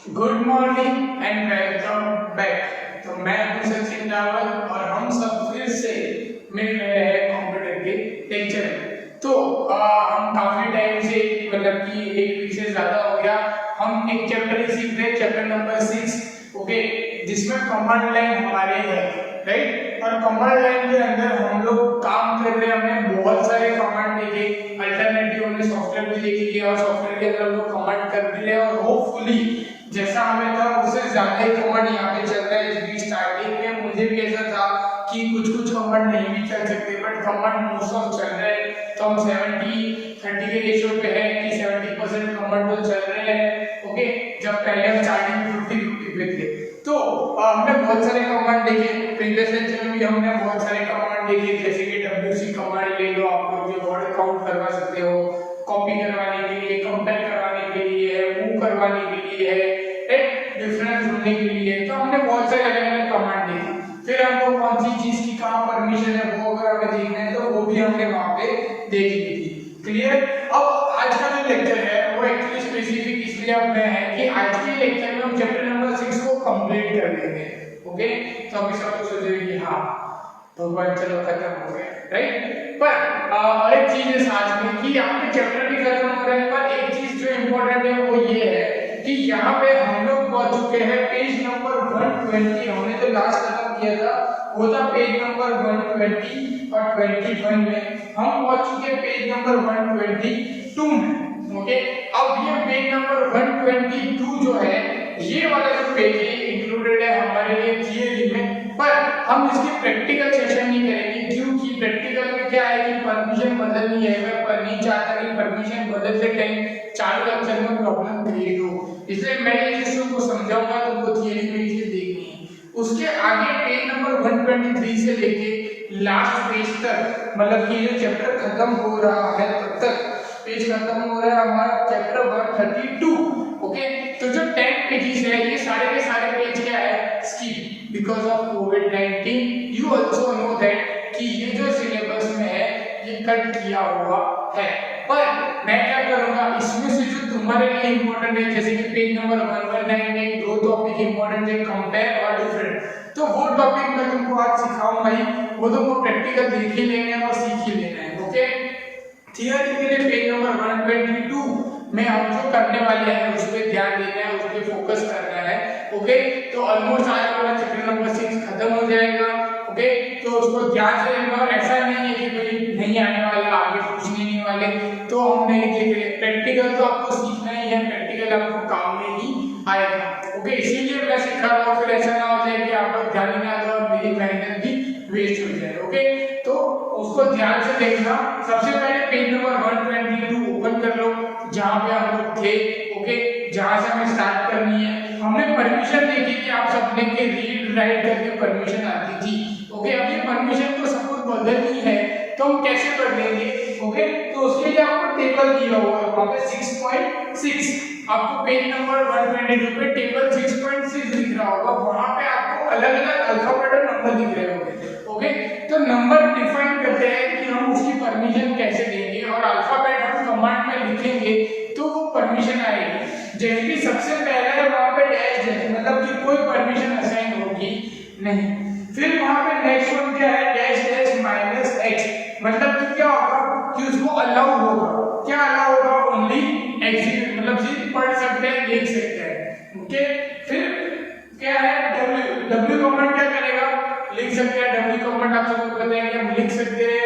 Good morning and welcome back. तो मैं हूं सचिन रावल और हम सब फिर से मिल रहे हैं कंप्यूटर के लेक्चर में। तो हम काफी टाइम से मतलब कि एक वीक से ज्यादा हो गया हम एक चैप्टर ही सीख रहे, चैप्टर नंबर 6, ओके, जिसमें कमांड लाइन हमारे है, राइट। और कमांड लाइन के अंदर हम लोग काम कर रहे हैं, हमने बहुत सारे कमांड देखे, अल्टरनेटिव हमने सॉफ्टवेयर भी देख लिया और सॉफ्टवेयर के अंदर हम लोग कमांड कर भी रहे हैं और होपफुली जैसा हमें था उससे ज्यादा ही कमांड यहाँ पे चल रहा है। इसकी स्टार्टिंग में मुझे भी ऐसा था कि कुछ कमांड नहीं भी चल सकते, बट कमांड मोस्ट ऑफ चल रहे हैं। तो हम 70-30 के रेशियो पे है कि 70% कमांड तो चल रहे हैं, ओके। जब पहले हम स्टार्टिंग में 50-50 पे थे तो हमने बहुत सारे कमांड देखे। प्रीवियस लेक्चर में भी हमने बहुत सारे कमांड देखे, जैसे कि WC कमांड ले लो, आप लोग जो वर्ड काउंट करवा सकते हो, कॉपी करवाने के लिए, कंपेयर करवाने के लिए, मूव करवाने के लिए है, डिफरेंस ढूंढने के लिए। तो हमने बहुत सारे अलग अलग कमांड देखे। फिर हमको कौन सी चीज की कहाँ परमिशन है वो अगर हमें देखना है तो वो भी हमने वहां पे देख ली थी। क्लियर। अब आज का जो लेक्चर है वो एक्चुअली स्पेसिफिक इसलिए अब मैं है कि आज के लेक्चर में हम चैप्टर नंबर 6 को कंप्लीट कर देंगे, ओके। तो अभी सब कुछ सोचेंगे कि हाँ भगवान चलो खत्म हो गया, राइट। पर और एक चीज है साथ में कि यहाँ पे चैप्टर भी खत्म हो रहा है, पर एक चीज जो इम्पोर्टेंट है वो ये है कि यहाँ पे हम लोग पहुंच चुके हैं पेज नंबर 120। हमने जो लास्ट खत्म किया था वो था पेज नंबर 120 और 21 में हम पहुंच चुके हैं पेज नंबर 122 में, ओके। अब ये पेज नंबर 122 जो है ये वाला जो पेज है इंक्लूडेड है हमारे लिए थियरी में, पर हम इसकी प्रैक्टिकल सेशन नहीं करेंगे क्योंकि प्रैक्टिकल में क्या है कि परमिशन बदलनी है। मैं पर नहीं चाहता कि परमिशन बदलते टाइम चालू लेक्चर में प्रॉब्लम क्रिएट हो, इसलिए मैं ये चीजों को समझाऊंगा तो वो थियरी में चीज देखनी है। उसके आगे पेज नंबर 123 से लेके लास्ट पेज तक, मतलब कि ये चैप्टर खत्म हो रहा है तब तक, पेज खत्म हो रहा है हमारा चैप्टर 132, ओके। तो जो 10 पेजेस है ये सारे के सारे पेज क्या है, skip because of covid. You also know that कि ये जो सिलेबस में है ये कट किया हुआ है, पर मैं क्या करूंगा इसमें से जो तुम्हारे लिए इंपॉर्टेंट है, जैसे कि पेज नंबर 119 में दो टॉपिक इंपॉर्टेंट है, कंपेयर और डिफरेंट, तो वो टॉपिक मैं तुमको आज सिखाऊंगा ही, वो तुमको प्रैक्टिकल देख ही लेना है और सीख ही लेना है, ओके। थियरी के लिए पेज नंबर 122 में हम जो करने वाले हैं उस पे ध्यान देना है, उस पे फोकस करना है, ओके। तो ऑलमोस्ट आज हमारा चैप्टर नंबर 6 खत्म हो जाएगा, ओके। तो उसको ध्यान से लेना, ऐसा नहीं है कि कोई नहीं आने वाला, आगे पूछने नहीं वाले तो हम नहीं देख रहे। प्रैक्टिकल तो आपको सीखना ही है, प्रैक्टिकल आपको काम में ही आएगा, ओके। इसीलिए मैं सिखा रहा हूँ, फिर ऐसा ना हो जाए कि आप लोग ध्यान ना दो और मेरी मेहनत भी वेस्ट हो जाए, ओके। तो उसको ध्यान से देखना। सबसे पहले पेज नंबर 122 ओपन कर लो जहाँ पे हम लोग थे, ओके, जहाँ से हमें स्टार्ट करनी है। हमने परमिशन देखी कि आप सबने के रीड राइट करके परमिशन आती थी, ओके। अब ये परमिशन को सपोज बदलनी है तो हम कैसे बदलेंगे, ओके। तो उसके लिए आपको टेबल दिया हुआ है वहाँ पे 6.6, आपको पेज नंबर 122 पे टेबल 6.6 दिख रहा होगा, वहाँ पे आपको अलग अलग अल्फाबेट और नंबर दिख रहे होंगे, ओके। तो नंबर डिफाइन करते हैं कि हम उसकी परमिशन कैसे देंगे और अल्फाबेट हम कमांड में लिखेंगे तो वो परमिशन आएगी। जैसे कि सबसे पहले है वहाँ पे डैश है, मतलब कि कोई परमिशन असाइन होगी नहीं। फिर वहाँ पे नेक्स्ट वन क्या है, डैश डैश माइनस एक्स, मतलब कि क्या होगा कि उसको अलाउ होगा, क्या अलाउ होगा, ओनली एग्जीक्यूट, मतलब सिर्फ पढ़ सकते हैं, देख सकते हैं, ओके। फिर क्या है, डब्ल्यू कमांड क्या करेगा, लिख सकते हैं, डब्ल्यू कमांड आप सबको पता है कि हम लिख सकते हैं।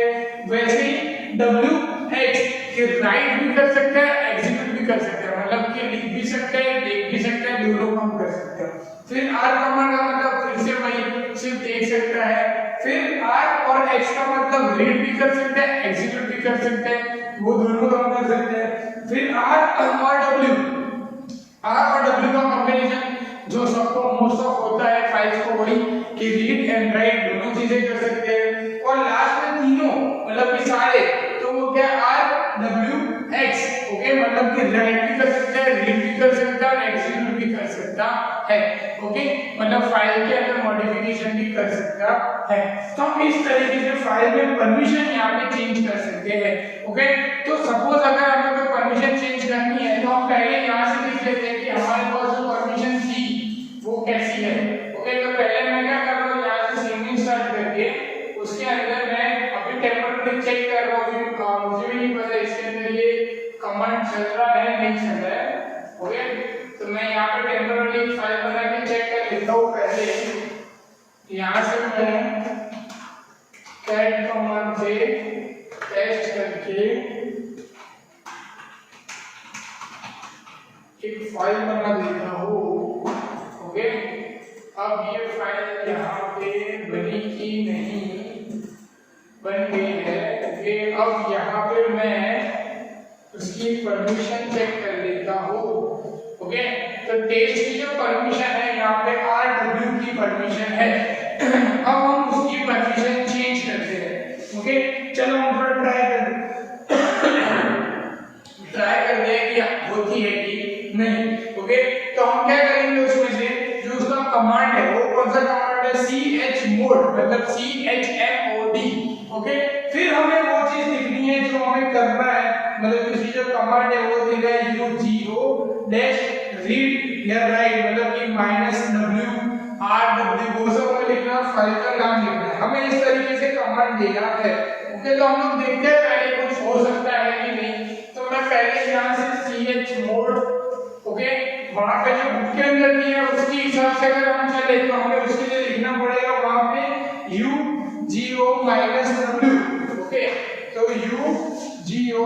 वैसे ही डब्ल्यू एक्स के राइट भी कर सकते हैं, एग्जीक्यूट भी कर सकते हैं, मतलब कि लिख भी सकते हैं, देख भी सकते हैं, दोनों काम कर सकते हैं। फिर आर कमांड का मतलब फिर से वही, सिर्फ देख सकता है। फिर आर और एक्स का मतलब रीड भी कर सकते हैं, एग्जीक्यूट भी कर सकते हैं, वो दोनों काम कर सकते हैं। फिर आर और डब्ल्यू का कॉम्बिनेशन जो सबको मोस्ट ऑफ होता है फाइल्स को, वही कि रीड एंड राइट दोनों चीजें कर सकते हैं। और लास्ट में तीनों मतलब कि सारे, तो वो क्या, आर डब्ल्यू एक्स, ओके, मतलब कि राइट भी कर सकता है, रीड भी कर सकता है और एग्जीक्यूट भी कर सकता है, ओके, मतलब फाइल के अंदर मॉडिफिकेशन भी कर सकता है। तो हम इस तरीके से फाइल में परमिशन यहाँ पे चेंज कर सकते हैं, ओके। तो सपोज अगर हमें कोई परमिशन चेंज करनी है तो हम पहले यहाँ से लिख लेते हैं कि हमारे पास जो परमिशन मैं यहाँ पे टेम्पररी फाइल बना के चेक कर लेता हूँ पहले। यहाँ से मैं कैट कमांड से टेस्ट करके एक फाइल बना देता हूँ। ओके, अब ये फाइल यहाँ पे बनी कि नहीं, बन गई है। ओके, अब यहाँ पे मैं उसकी परमिशन चेक कर लेता हूँ। ओके, तो टेस्ट की जो परमिशन है यहाँ पे RW की परमिशन है। अब हम उसकी परमिशन चेंज करते हैं। ओके, चलो हम थोड़ा ट्राई करते हैं कि होती है कि नहीं। ओके, तो हम क्या करेंगे, उसमें से जो उसका कमांड है वो कौन सा कमांड है, chmod, मतलब chmod। ओके, फिर हमें वो चीज लिखनी है जो हमें करना है, मतलब उसकी जो कमांड है वो देगा ugo-read या राइट, मतलब कि -w वो सब हमें लिखना, फाइल का नाम लिखना है, हमें इस तरीके से कमांड देना है। ओके, तो हम लोग देखते हैं पहले कुछ हो सकता है कि नहीं। तो मैं पहले यहाँ से chmod, ओके, वहां पे जो बुक के अंदर दिया है उसके हिसाब से अगर हम चले तो हमें उसके लिए लिखना पड़ेगा वहां पे ugo-w। ओके, तो ugo-w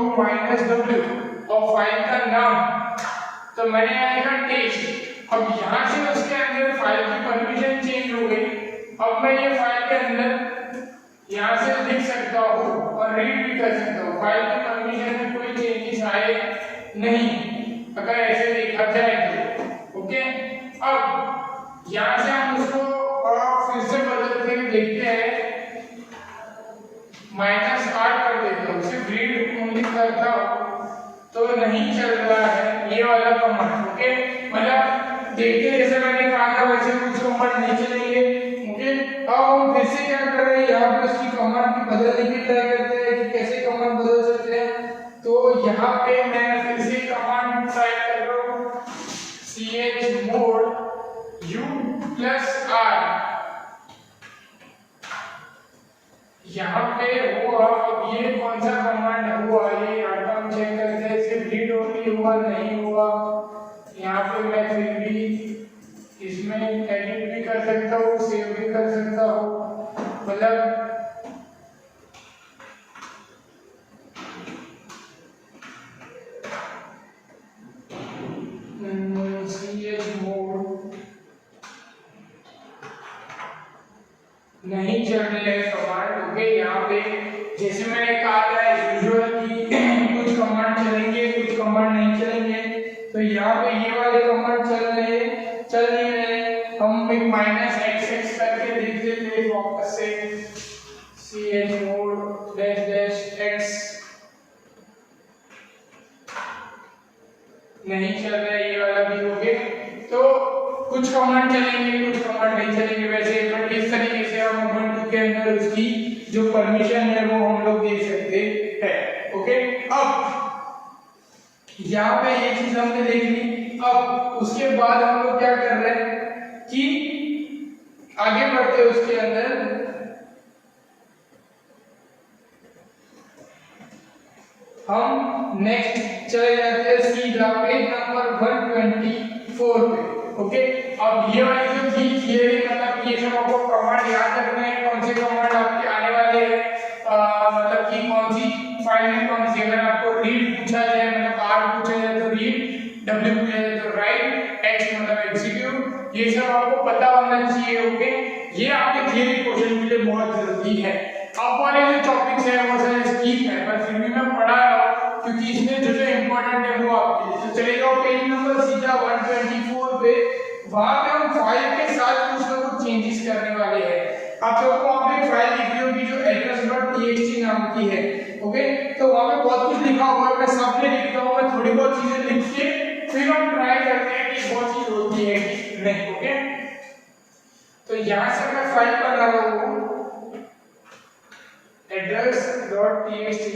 और फाइल का नाम, तो मैंने यहाँ लिखा टेस्ट। अब यहाँ से उसके अंदर फाइल की परमिशन चेंज हो गई। अब मैं ये फाइल के अंदर यहाँ से लिख सकता हूँ और रीड भी कर सकता हूँ। फाइल की परमिशन में कोई चेंजेस आए नहीं अगर ऐसे देखा जाए तो। ओके, अब यहाँ से हम उसको फिर से बदल के देखते हैं, -8 कर देता हूँ, सिर्फ रीड ओनली करता हूँ तो नहीं चल रहा है ये वाला कमांड। ओके, मतलब देखिए जैसे मैंने कहा था वैसे कुछ कमांड नहीं चलेंगे। ओके, अब हम फिर से क्या कर रहे हैं, यहाँ पे उसकी कमांड की बदलने की ट्राई करते हैं कि कैसे कमांड बदल सकते हैं। तो यहाँ पे मैं फिर से कमांड ट्राई कर रहा हूँ, chmod u+r। यहाँ पे हुआ, अब ये कौन सा कमांड हुआ, ये यहाँ पे हम चेक करते हैं, सिर्फ रीड ओनली हुआ, नहीं हुआ। यहाँ पे मैं फिर भी इसमें एडिट भी कर सकता हूँ, सेव भी कर सकता हूँ, मतलब chmod नहीं चल रही है कमांड। ओके, यहाँ पे जैसे मैंने कहा था यूजुअल की कुछ कमांड चलेंगे कुछ कमांड नहीं चलेंगे, तो यहाँ पे ये वाले कमांड चल नहीं रहे। हम एक -xx करके देख लेते हैं वापस से, chmod-x नहीं चल रहा है, ये वाला भी हो गया। तो कुछ कमांड चलेंगे कुछ कमांड नहीं चलेंगे वैसे, बट इस तरीके से हम ubuntu के अंदर उसकी जो परमिशन है वो हम लोग दे सकते हैं। ओके, अब यहाँ पे ये चीज हमने देख ली। अब उसके बाद हम लोग क्या कर रहे हैं कि आगे बढ़ते हैं उसके अंदर। हम नेक्स्ट चले जाते हैं सीधा पेज नंबर 124 पे। ओके, अब ये वाली जो थी थियरी, मतलब ये सब आपको कमांड याद रखना है, कौन से कमांड आपके आने वाले हैं, मतलब कि कौन सी फाइल में कौन सी, अगर आपको रीड पूछा जाए मतलब r पूछा जाए तो रीड, w पूछा जाए तो राइट, x मतलब एग्जीक्यूट, ये सब आपको पता होना चाहिए। ओके, ये आपके थियरी क्वेश्चन के लिए बहुत जरूरी है। अब वाले जो टॉपिक्स है वो सारे स्किप है, पर फिर भी मैं पढ़ा रहा हूँ क्योंकि इसमें जो जो इम्पोर्टेंट है वो आपके लिए। तो चले जाओ पेज नंबर सीधा 124 पे, वहां पे हम फाइल के साथ कुछ ना कुछ चेंजेस करने वाले हैं। आप लोगों को वहां पे फाइल दिख रही होगी जो address.txt नाम की है। ओके, तो वहां पे बहुत कुछ लिखा हुआ है, मैं सब नहीं लिखता हूँ, मैं थोड़ी बहुत चीजें लिख के फिर हम ट्राई करते हैं कि वो चीज होती है कि नहीं। ओके, तो यहाँ से मैं फाइल बना रहा हूँ address.txt,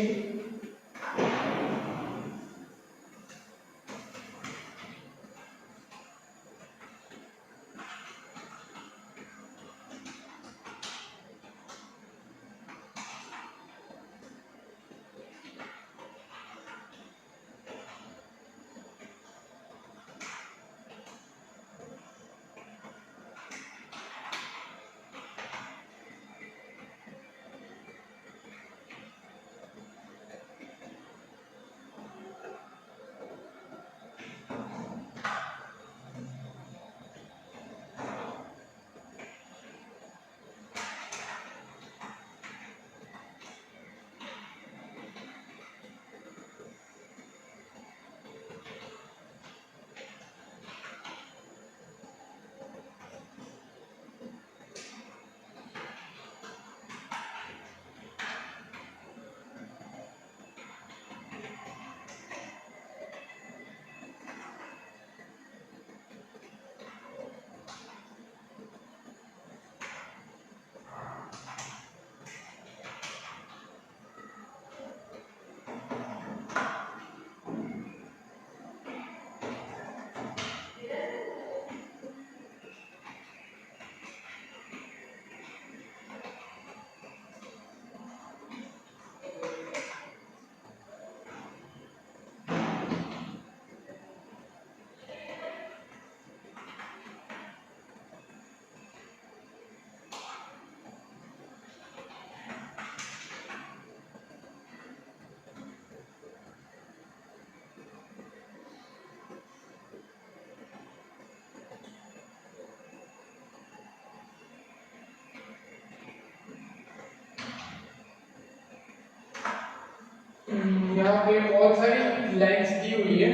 पे बहुत सारी लाइंस दी हुई है,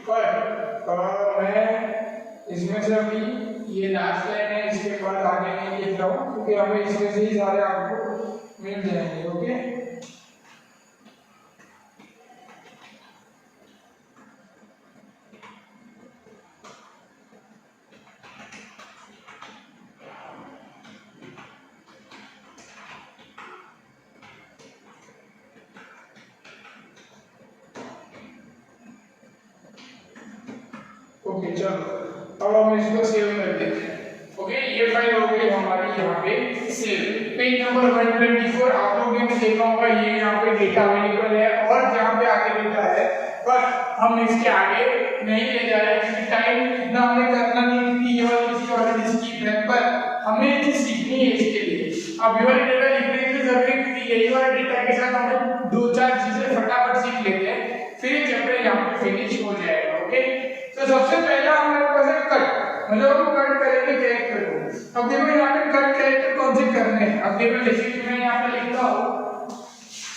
पर मैं इसमें से अभी ये लास्ट लाइन है, इसके बाद आगे नहीं लिख रहा हूँ क्योंकि हमें इसमें से ही सारे आपको मिल जाएंगे। ओके, ओके चलो अब हम इसको सेव कर देते हैं। ओके, ये फाइल हो गई हमारी यहाँ पे सेव। पेज नंबर 124 आप लोगों ने देखा होगा, ये यहाँ पे डेटा अवेलेबल है और जहाँ पे आगे डेटा है, पर हम इसके आगे नहीं ले जा रहे क्योंकि टाइम इतना हमें करना नहीं कि ये वाली चीज ऑलरेडी स्किप है, पर हमें चीज सीखनी है इसके लिए। अब ये वाला डेटा लिखने की जरूरत है क्योंकि यही वाला डेटा के साथ हमें दो चार चीजें फटाफट सीख लेते हैं, फिर ये चैप्टर यहाँ पे फिनिश हो जाएगा। ओके, तो सबसे पहला हमारे पास है कट, मतलब हम कट करेंगे कैरेक्टर को। अब देखो यहाँ पे कट कैरेक्टर कौन से करने हैं। अब देखो जैसे कि मैं यहाँ पे लिखता हूँ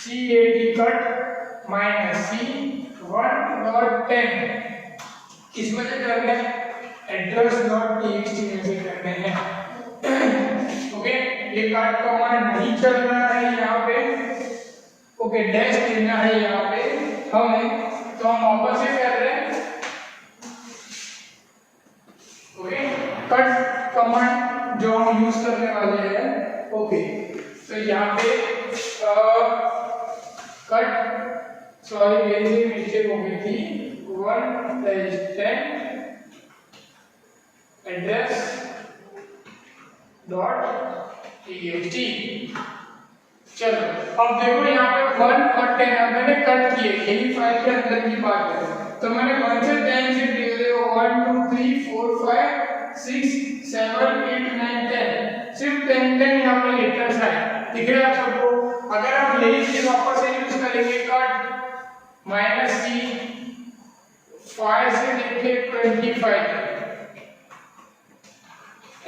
CAT कट माइनस C1.10, किस में से करने हैं, address.txt में से करने हैं। ओके, ये कट कमांड नहीं चल रहा है यहाँ पे। ओके, डैश देना है यहाँ पे हमें, तो हम वापस से कर रहे हैं। ओके, कट कमांड जो हम यूज करने वाले हैं। ओके, तो यहाँ पे कट, सॉरी मेरी मिस्टेक हो गई थी, 1/10 एड्रेस डॉट txt। चलो अब देखो यहाँ पे 1 और 10 मैंने कट किए, यही फाइल के अंदर की बात है। तो मैंने 1 से 10 से 1 2 3 4 5 6 7 8 9 10, सिर्फ 10 यहाँ पे लेटर्स है, दिख रहा है आप सबको। अगर आप यही चीज वापस से यूज करेंगे, कट माइनस C 5 से लेके 25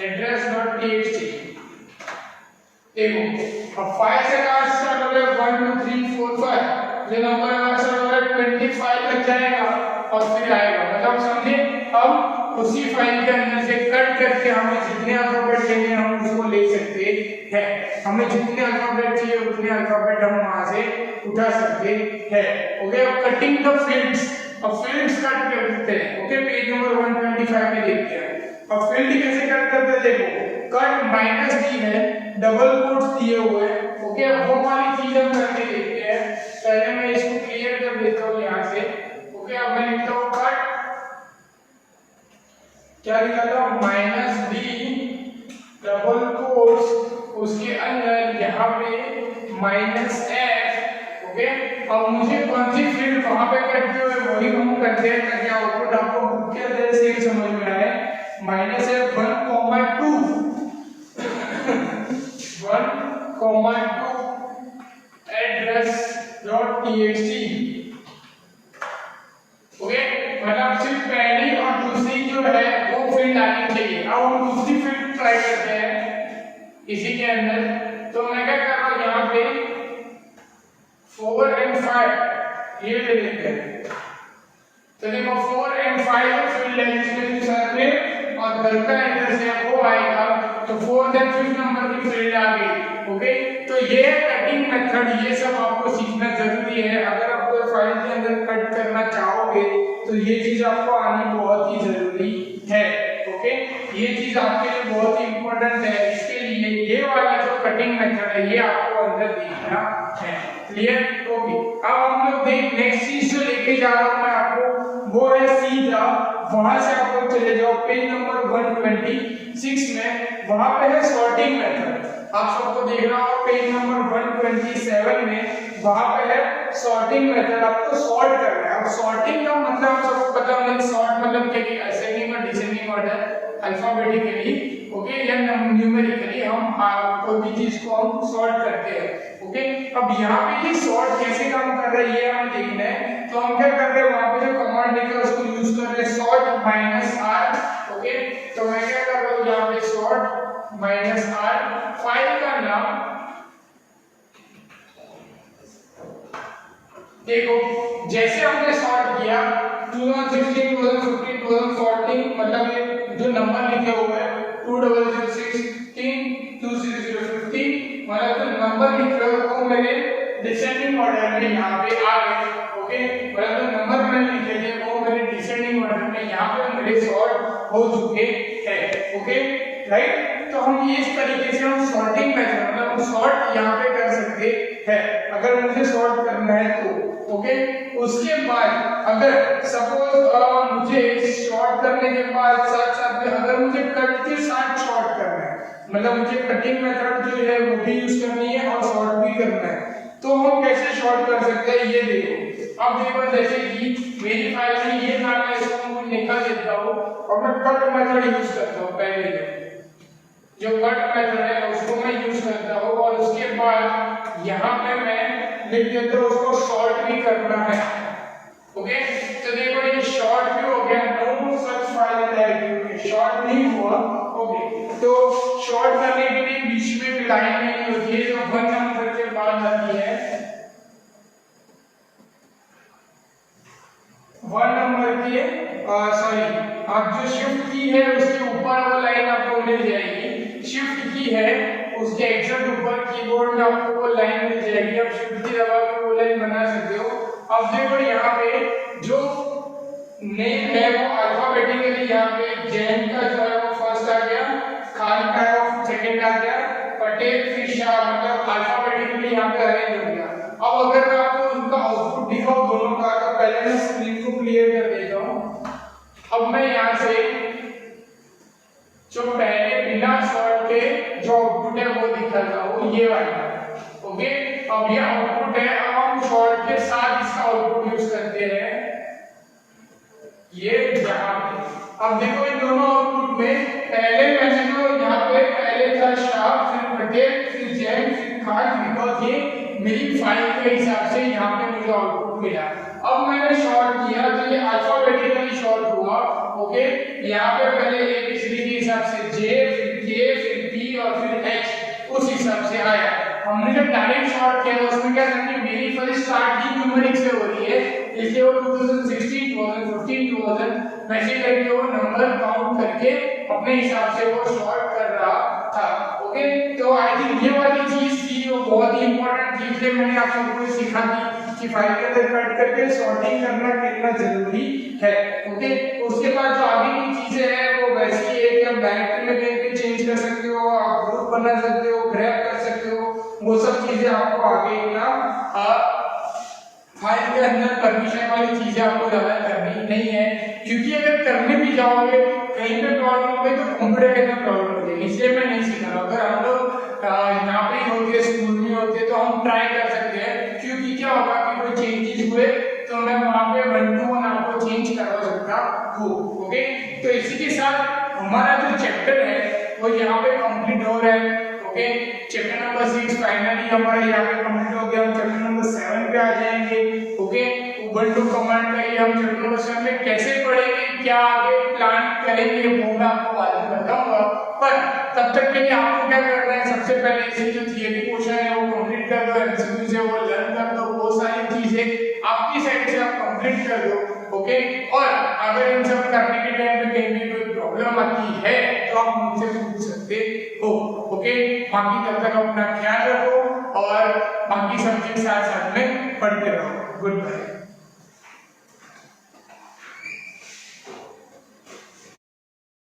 एड्रेस डॉट txt। देखो अब 5 से कहाँ स्टार्ट हो गया, 1 2 3 4 5, जो नंबर हमारा स्टार्ट हो गया 25 तक जाएगा और फिर आएगा, मतलब समझे। अब उसी फाइल के अंदर से कट करके हमें जितने अल्फाबेट चाहिए हम उसको ले सकते हैं। हमें जितने अल्फाबेट चाहिए उतने अल्फाबेट हम वहां से उठा सकते हैं। ओके, अब कटिंग द फील्ड्स, अब फील्ड्स कट कर देते हैं। ओके, पेज नंबर 125 पे देखते हैं। अब फील्ड कैसे कट करते हैं, देखो कट माइनस डी है, डबल कोट्स दिए हुए हैं। ओके, अब वो वाली चीज हम करके देखते हैं। पहले मैं इसको क्लियर कर देता हूँ यहाँ से। ओके, अब मैं लिखता हूँ कट, क्या लिखा था, माइनस डी डबल कोट्स, उसके अंदर यहाँ पे माइनस एफ। ओके, अब मुझे कौन सी फील्ड वहां पे करते हुए वही हम करते हैं ताकि आउटपुट आपको बुक के अंदर से ही समझ में आए। Minus F 1,2 1,2 address dot txt। Okay, मतलब सिर्फ पहली और दूसरी जो है वो फील्ड आनी चाहिए। अब हम दूसरी फील्ड ट्राई करते हैं इसी के अंदर। तो मैं क्या कर रहा हूँ, यहाँ पे 4 और 5 ये ले लेते हैं। तो देखो 4 और 5 फील्ड है जिसमें सर में और घर का एड्रेस है वो आएगा, तो 4th और 5th नंबर की फील्ड आ गई। ओके, तो ये कटिंग मेथड, ये सब आपको सीखना जरूरी है। अगर आप कोई फाइल के अंदर कट करना चाहोगे तो ये चीज आपको आनी बहुत ही जरूरी है। ओके, ये चीज आपके लिए बहुत ही इंपॉर्टेंट है, इसके लिए ये वाला जो कटिंग मेथड है ये आपको अंदर देखना है। क्लियर? ओके, अब हम लोग देख नेक्स्ट चीज जो लेके जा रहा हूं मैं आपको, वो है सीधा वहां से आप लोग चले जाओ पेज नंबर 126 में, वहां पे है सॉर्टिंग मेथड। आप सबको देख रहा हो पेज नंबर 127 में, वहां पे है सॉर्टिंग मेथड। आपको सॉर्ट करना है। अब सॉर्टिंग का मतलब आप सबको पता होगा, सॉर्ट मतलब क्या कि असेंडिंग और डिसेंडिंग ऑर्डर अल्फाबेटिकली, ओके, या न्यूमेरिकली हम कोई भी चीज को हम सॉर्ट करते हैं। ओके, अब यहाँ पे ये सॉर्ट कैसे काम कर रहा है ये हमें देखना है। तो हम क्या कर रहे हैं, वहां पे जो कमांड लिखा है उसको यूज कर रहे हैं, सॉर्ट माइनस आर। ओके, तो मैं क्या कर रहा हूँ, यहाँ पे सॉर्ट माइनस आर, फाइल का नाम देखो जैसे हमने सॉर्ट किया 2016, 2015, 2014, मतलब ये जो नंबर लिखे हुए हैं 2016, 2015, मतलब जो नंबर लिखे हुए वो मेरे डिसेंडिंग ऑर्डर में यहाँ पे आ गए। ओके, मतलब जो नंबर मैंने लिखे थे वो मेरे डिसेंडिंग ऑर्डर में यहाँ पे मेरे सॉर्ट हो चुके हैं। ओके राइट, तो हम इस तरीके से हम सॉर्टिंग मेथड मतलब हम सॉर्ट यहाँ पे कर सकते हैं अगर मुझे सॉर्ट करना है तो। ओके, उसके बाद अगर सपोज मुझे सॉर्ट करने के बाद साथ साथ में अगर मुझे कट के साथ सॉर्ट करना है, मतलब मुझे कटिंग मेथड जो है वो भी यूज करनी है और सॉर्ट भी करना है, तो हम कैसे सॉर्ट कर सकते हैं ये देखो। अब देखो जैसे कि मेरी फाइल में ये नाम है, इसको मैं निकाल देता हूँ और मैं कट मेथड यूज करता हूँ। पहले जो कट मेथड है उसको मैं यूज करता हूँ और उसके बाद यहाँ पे मैं लिख देता हूँ उसको सॉर्ट भी करना है। ओके, तो देखो ये शॉर्ट भी हो गया, no such file directly short नहीं हुआ। ओके, तो शॉर्ट करने के लिए बीच में लाइन नहीं होती है जो 1 नंबर के बाद आती है, 1 नंबर की सॉरी आप जो शिफ्ट की है उसके ऊपर वो लाइन आपको मिल जाएगी। शिफ्ट की है उसके एग्जैक्ट ऊपर कीबोर्ड में आपको वो लाइन मिल जाएगी, आप शिफ्ट की दबा के वो लाइन बना सकते हो। अब देखो यहाँ पे जो नेम है वो अल्फाबेटिकली यहाँ पे जैन का जो है वो फर्स्ट आ गया, खान का है वो सेकंड आ गया, पटेल फिर शाह मतलब अल्फाबेटिकली यहाँ पे अरेंज हो गया। अब अगर मैं आपको उनका आउटपुट दिखाऊं दोनों का, तो पहले मैं स्क्रीन को क्लियर कर देता हूँ। अब मैं यहाँ से जो पहले बिना सॉर्ट के जो आउटपुट है वो दिखाता हूँ, ये वाला। ओके, अब ये आउटपुट है, अब हम सॉर्ट के साथ इसका आउटपुट यूज करते हैं ये यहाँ पे। अब देखो इन दोनों आउटपुट में पहले मैंने जो यहाँ पे पहले था शाह फिर पटेल फिर जैन फिर खान, बिकॉज ये मेरी फाइल के हिसाब से यहाँ पे मुझे आउटपुट मिला। अब मैंने शॉर्ट किया तो ये अल्फाबेटिकली शॉर्ट हुआ। ओके, यहाँ पे पहले एबीसीडी के हिसाब से जे फिर के फिर पी और फिर एच उस हिसाब से आया। हमने जब डायरेक्ट शॉर्ट किया उसमें क्या था कि मेरी फर्स्ट स्टार्टिंग न्यूमेरिक से हो रही है, इसलिए वो 2016, 2015, 2000 वैसे करके वो नंबर काउंट करके अपने हिसाब से वो शॉर्ट कर रहा था। ओके, तो आई थिंक ये वाली चीज थी वो बहुत ही इंपॉर्टेंट चीज है, मैंने आप सबको सिखा दी कि फाइल के अंदर कट करके सॉर्टिंग करना कितना जरूरी है। ओके, उसके बाद जो आगे की चीजें हैं वो वैसी है कि आप डायरेक्टरी में कहीं चेंज कर सकते हो, आप ग्रुप बना सकते हो, ग्रैब कर सकते हो, वो सब चीजें आपको आगे ना फाइल के अंदर परमिशन वाली चीजें आपको ज्यादा करनी नहीं है, क्योंकि अगर करने भी जाओगे कहीं पे प्रॉब्लम हो गई तो कंप्यूटर के अंदर प्रॉब्लम हो जाएगी, इसलिए मैं नहीं सिखा रहा। अगर हम लोग यहाँ पे होते स्कूल में होते तो हम ट्राई कर सकते हैं, क्योंकि क्या होगा कि कोई चेंजेस हुए तो मैं वहाँ पे 1 to 1 आपको चेंज करवा सकता हूँ। ओके, तो इसी के साथ हमारा जो चैप्टर है वो यहाँ पे कंप्लीट हो रहा है। ओके, चैप्टर नंबर 6 फाइनली हमारा यहाँ पे कंप्लीट हो गया। हम चैप्टर नंबर 7 पे आ जाएंगे। ओके, उबंटू कमांड का ये हम चैप्टर नंबर 7 में कैसे पढ़ेंगे, क्या आगे प्लान करेंगे वो मैं आपको बाद में बताऊंगा, पर तब तक के लिए आपको क्या करना है, सबसे पहले इसे जो थियरी पोर्शन है वो कंप्लीट कर दो, एमसीक्यू से वो लर्न कर दो, वो सारी चीजें आपकी साइड से आप कंप्लीट कर दो। ओके, और अगर इन सब करने के टाइम पे कहीं भी कोई प्रॉब्लम आती है तो आप मुझसे पूछ सकते हो। ओके, बाकी तब तक अपना ख्याल रखो और बाकी सब चीज साथ साथ में पढ़ते रहो। Good bye.